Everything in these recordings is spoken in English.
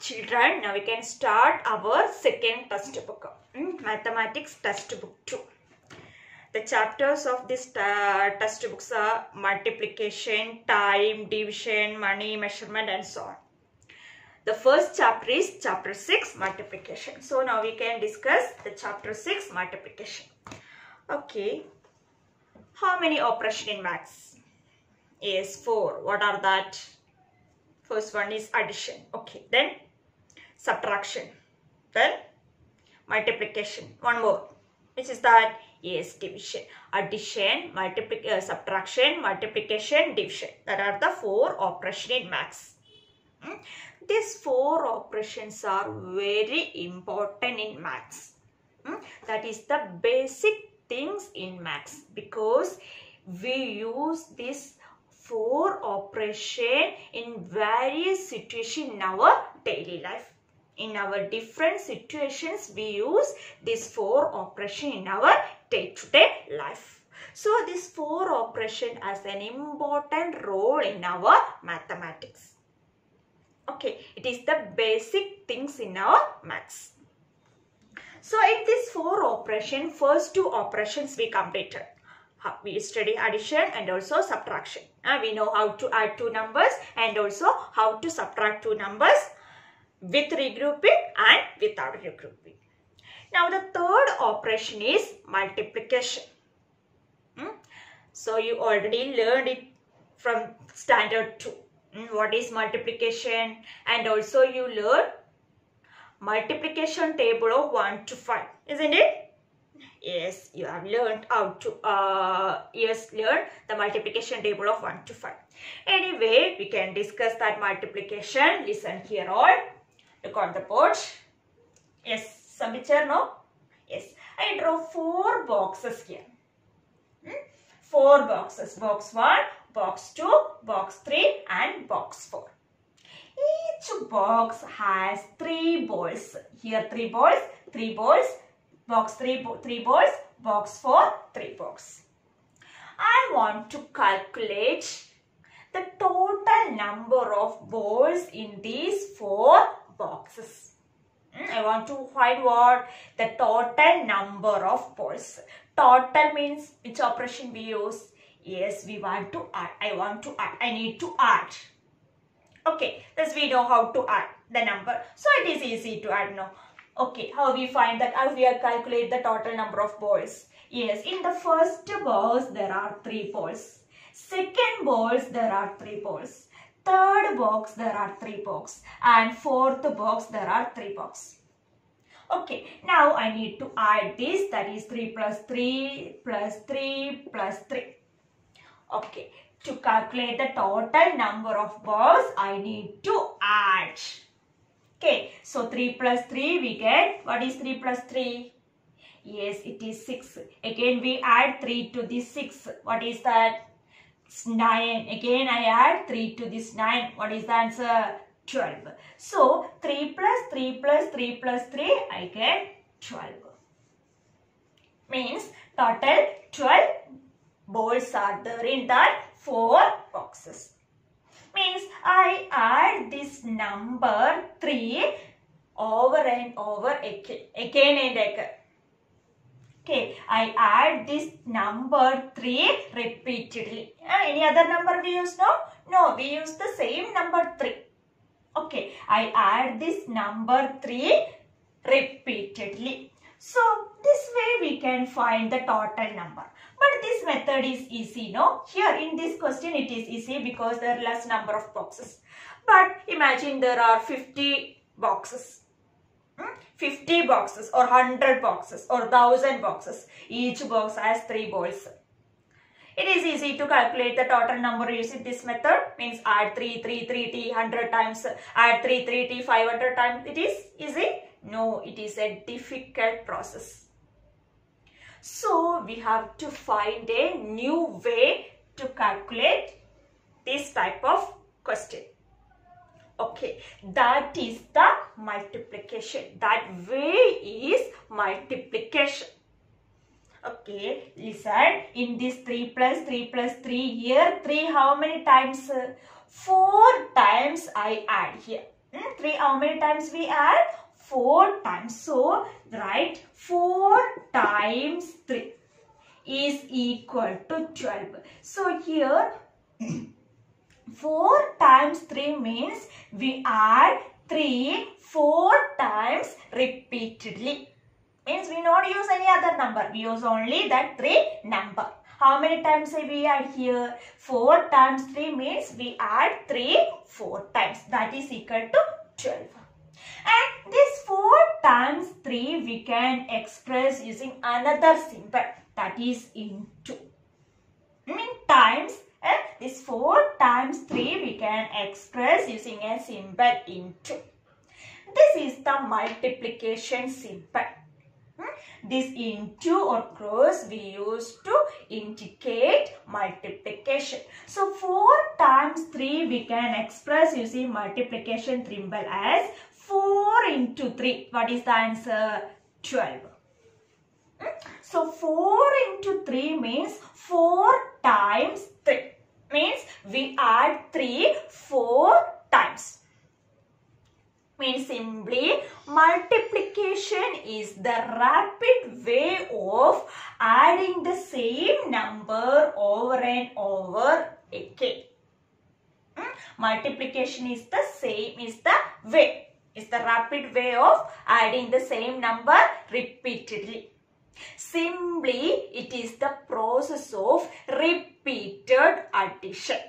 Children, now we can start our second textbook, Mathematics Textbook 2. The chapters of this textbooks are multiplication, time, division, money, measurement and so on. The first chapter is chapter 6, multiplication. So now we can discuss the chapter 6, multiplication. Okay. How many operations in maths? Yes, 4. What are that? First one is addition. Okay. Then subtraction. Then multiplication. One more. Which is that? Yes, division. Addition, subtraction, multiplication, division. That are the 4 operations in maths. These 4 operations are very important in maths. That is the basic things in maths, because we use this 4 operations in various situations in our daily life. In our different situations, we use these 4 operations in our day-to-day life. So, this 4 operation has an important role in our mathematics. Okay, it is the basic things in our maths. So, in this 4 operation, first 2 operations we completed. We study addition and also subtraction. We know how to add 2 numbers and also how to subtract 2 numbers with regrouping and without regrouping. Now the third operation is multiplication. So you already learned it from standard 2. What is multiplication? And also you learn multiplication table of 1 to 5. Isn't it? Yes, you have learned how to learn the multiplication table of 1 to 5. Anyway, we can discuss that multiplication. Listen here all. Look on the board. Yes, some picture, no? Yes, I draw 4 boxes here. 4 boxes. Box 1, box 2, box 3 and box 4. Each box has 3 balls. Here 3 balls, 3 balls. Box 3 balls, box 4, 3 balls. I want to calculate the total number of balls in these 4 boxes. I want to find what? The total number of balls. Total means which operation we use? Yes, we want to add. I need to add. Okay, thus we know how to add the number. So it is easy to add now. Okay, how we find that? How we calculate the total number of balls? Yes, in the first balls there are 3 balls. Second balls there are 3 balls. Third box there are 3 boxes. And fourth box there are 3 boxes. Okay, now I need to add this, that is 3 plus 3 plus 3 plus 3. Okay, to calculate the total number of balls, I need to add. Okay, so 3 plus 3 we get, what is 3 plus 3? Yes, it is 6. Again we add 3 to this 6. What is that? It's 9. Again I add 3 to this 9. What is the answer? 12. So 3 plus 3 plus 3 plus 3, I get 12. Means total 12 balls are there in that 4 boxes. Means I add this number 3 over and over again and again. Okay, I add this number 3 repeatedly. Any other number we use now? No, we use the same number 3. Okay, I add this number 3 repeatedly. So, this way we can find the total number. But this method is easy, no? Here in this question it is easy because there are less number of boxes. But imagine there are 50 boxes. 50 boxes or 100 boxes or 1000 boxes. Each box has 3 balls. It is easy to calculate the total number using this method. Means add 3, 3, 3t 100 times. Add 3, 3t 500 times. It is easy? No, it is a difficult process. So, we have to find a new way to calculate this type of question. Okay, that is the multiplication. That way is multiplication. Okay, listen. In this 3 plus 3 plus 3, here 3 how many times? 4 times I add here. 3 how many times we add? 4 times. So write 4 times 3 is equal to 12. So here 4 times 3 means we add 3 4 times repeatedly. Means we not use any other number. We use only that 3 number. How many times we add here? 4 times 3 means we add 3 4 times. That is equal to 12. And this 4 times 3 we can express using another symbol, that is into. Times, this 4 times 3 we can express using a symbol into. This is the multiplication symbol. This into or cross we use to indicate multiplication. So 4 times 3 we can express using multiplication symbol as 4 into 3. What is the answer? 12. So 4 into 3 means 4 times 3. Means we add 3 4 times. Means simply multiplication is the rapid way of adding the same number over and over again. Multiplication is the same, is the way, is the rapid way of adding the same number repeatedly. Simply it is the process of repeated addition.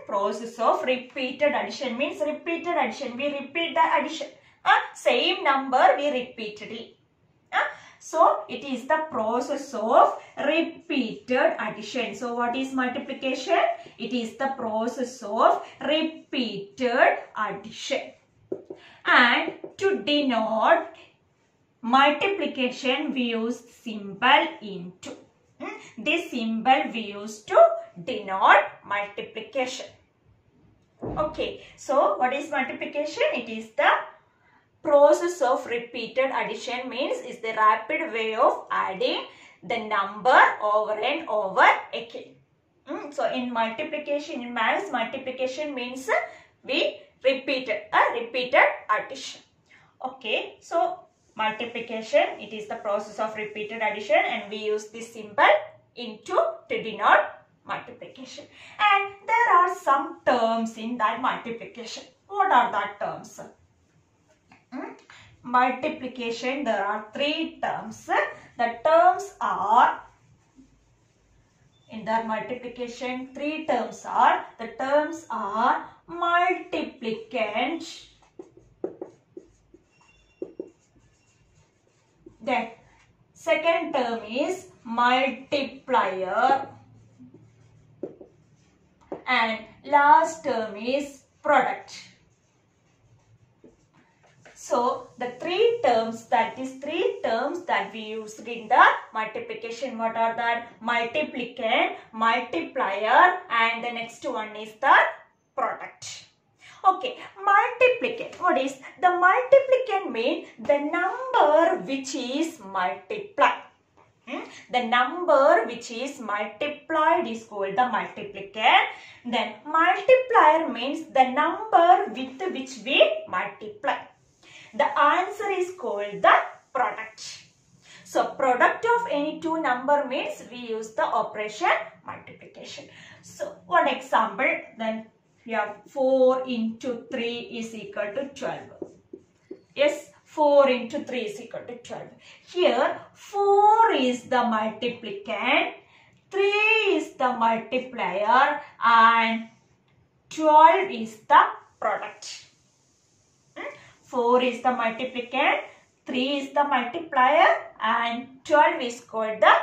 Process of repeated addition means repeated addition. We repeat the addition. Same number we repeatedly. So it is the process of repeated addition. So what is multiplication? It is the process of repeated addition. And to denote multiplication we use symbol into. This symbol we use to denote multiplication. Okay, so what is multiplication? It is the process of repeated addition, means is the rapid way of adding the number over and over again. So in multiplication, in maths, multiplication means we repeated addition. Okay, so multiplication, it is the process of repeated addition and we use this symbol into to denote multiplication. And there are some terms in that multiplication. What are that terms? Multiplication, there are 3 terms. The terms are, in the multiplication 3 terms are, the terms are multiplicand, then second term is multiplier, and last term is product. So the 3 terms, that is 3 terms that we use in the multiplication. What are that? Multiplicand, multiplier, and the next one is the product. Okay, multiplicand. What is the multiplicand? Mean the number which is multiplied. The number which is multiplied is called the multiplicand. Then multiplier means the number with which we multiply. The answer is called the product. So product of any 2 number means we use the operation multiplication. So one example, then we have 4 into 3 is equal to 12. Yes, 4 into 3 is equal to 12. Here 4 is the multiplicand, 3 is the multiplier, and 12 is the product. 4 is the multiplicand, 3 is the multiplier, and 12 is called the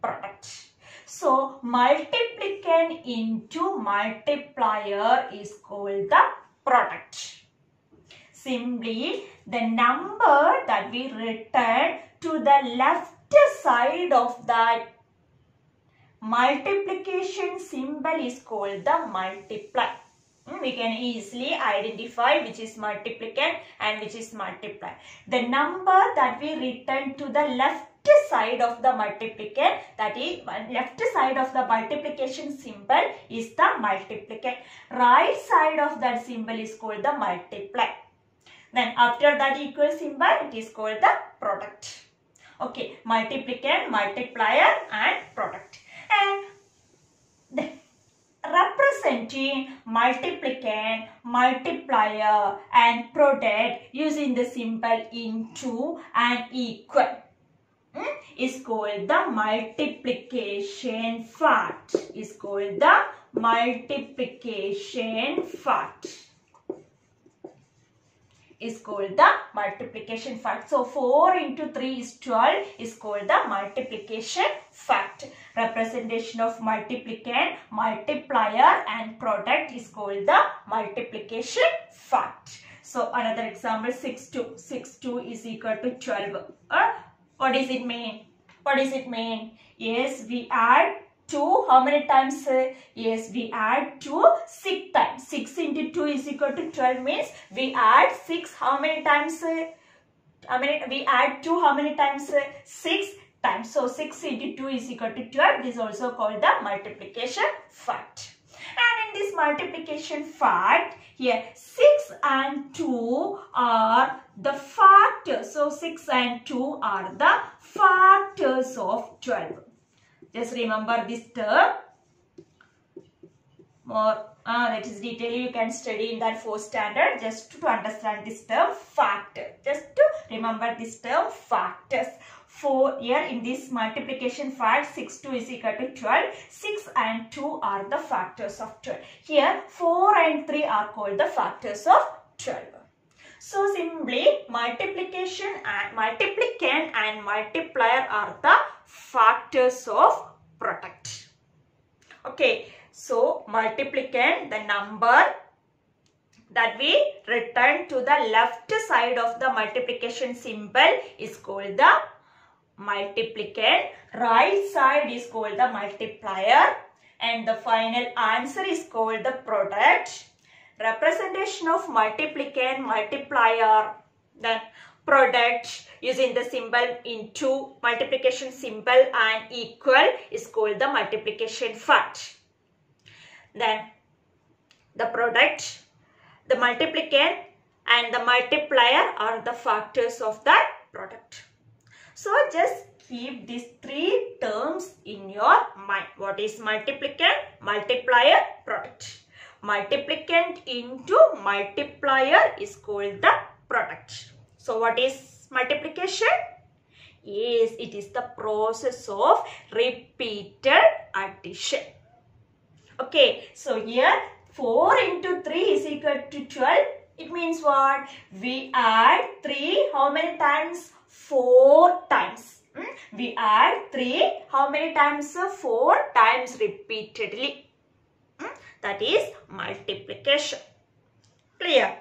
product. So multiplicand into multiplier is called the product. Simply the number that we return to the left side of that multiplication symbol is called the multiply. We can easily identify which is multiplicand and which is multiply. The number that we return to the left side of the multiplicand, that is left side of the multiplication symbol is the multiplicand. Right side of that symbol is called the multiply. Then after that equal symbol, it is called the product. Okay, multiplicand, multiplier and product. And then representing multiplicand, multiplier and product using the symbol into and equal is called the multiplication fact. Is called the multiplication fact. Is called the multiplication fact. So 4 into 3 is 12 is called the multiplication fact. Representation of multiplicand, multiplier and product is called the multiplication fact. So another example, 6 2 is equal to 12. What does it mean? What does it mean? Yes, we add 2 how many times? Yes, we add 2 6 times. 6 into 2 is equal to 12 means we add 6 how many times? We add 2 how many times? 6 times. So 6 into 2 is equal to 12. This is also called the multiplication fact. And in this multiplication fact, here 6 and 2 are the factors. So 6 and 2 are the factors of 12. Just remember this term. More that is detail you can study in that 4th standard just to understand this term factor. Just to remember this term factors. For here in this multiplication fact, 6 2 is equal to 12. 6 and 2 are the factors of 12. Here 4 and 3 are called the factors of 12. So simply multiplication and multiplicand and multiplier are the factors of product. Okay, so multiplicand, the number that we return to the left side of the multiplication symbol is called the multiplicand. Right side is called the multiplier and the final answer is called the product. Representation of multiplicand, multiplier, then product using the symbol into, multiplication symbol and equal is called the multiplication fact. Then the product, the multiplicand and the multiplier are the factors of that product. So just keep these 3 terms in your mind. What is multiplicand, multiplier, product? Multiplicand into multiplier is called the product. So what is multiplication? Yes, it is the process of repeated addition. Okay, so here 4 into 3 is equal to 12. It means what? We add 3 how many times? 4 times. We add 3 how many times? 4 times repeatedly. That is multiplication. Clear?